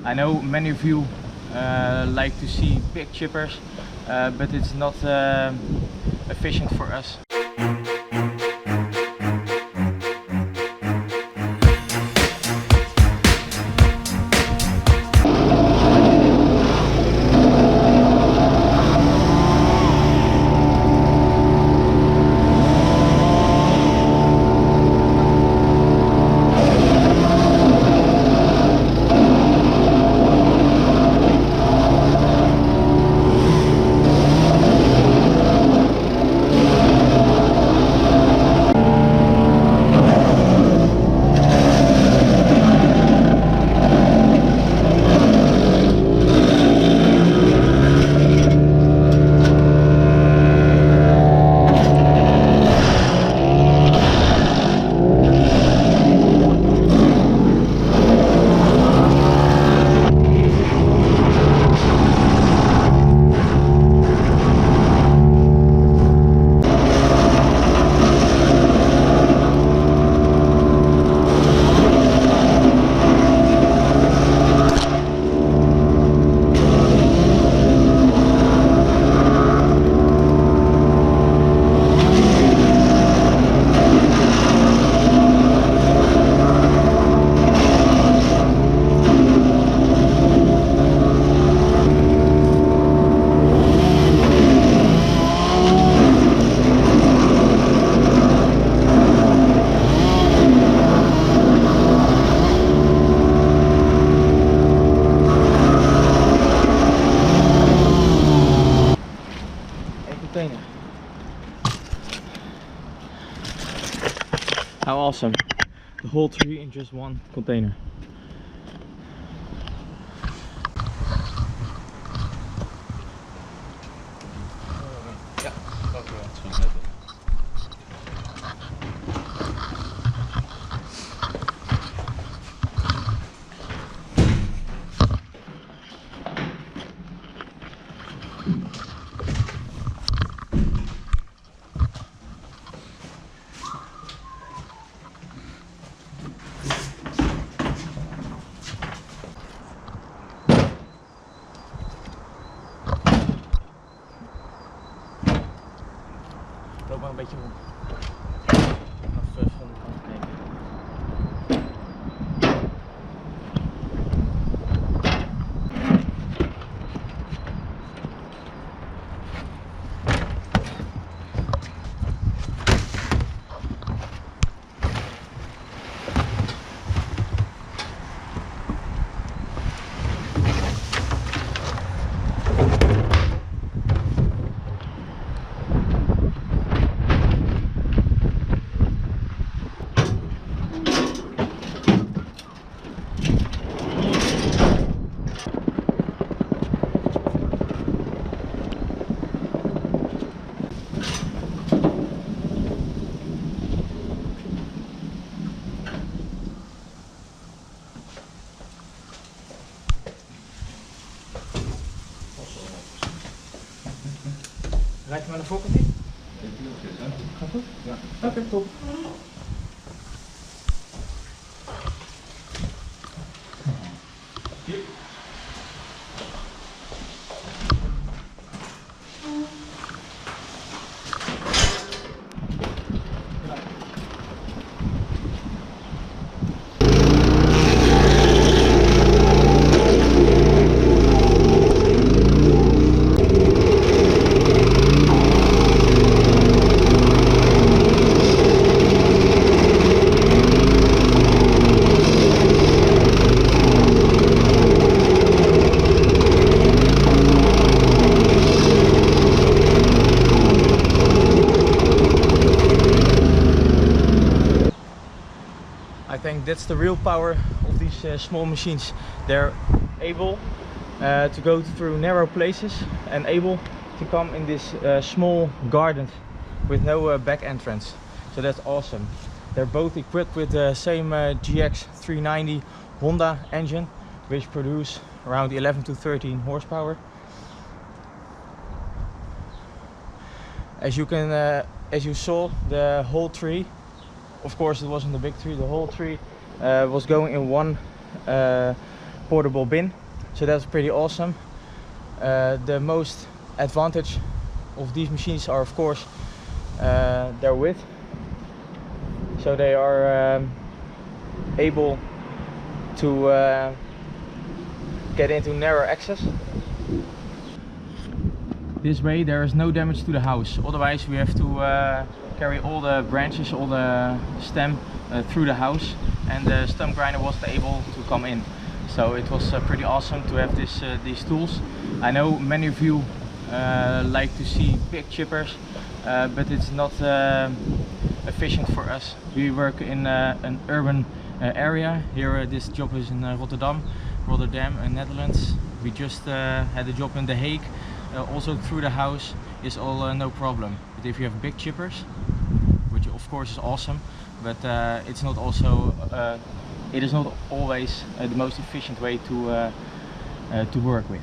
I know many of you like to see big chippers, but it's not efficient for us. Container. How awesome. The whole tree in just one container. Ja, dankjewel. Loop maar een beetje rond. Vanaf van de kant kijken. Rijd je maar naar de voorkant in? Gaat goed? Ja. Oké, top. I think that's the real power of these small machines. They're able to go through narrow places and able to come in this small garden with no back entrance. So that's awesome. They're both equipped with the same GX 390 Honda engine, which produce around 11 to 13 horsepower. As you saw, the whole tree, of course it wasn't the big tree, the whole tree was going in one portable bin, so that's pretty awesome. The most advantage of these machines are of course their width, so they are able to get into narrow access. This way there is no damage to the house, otherwise we have to carry all the branches, all the stem through the house, and the stump grinder wasn't able to come in. So it was pretty awesome to have these tools. I know many of you like to see big chippers, but it's not efficient for us. We work in an urban area. Here this job is in Rotterdam, Netherlands. We just had a job in The Hague. Also through the house is all no problem. But if you have big chippers, which of course is awesome, but it's not also it is not always the most efficient way to work with.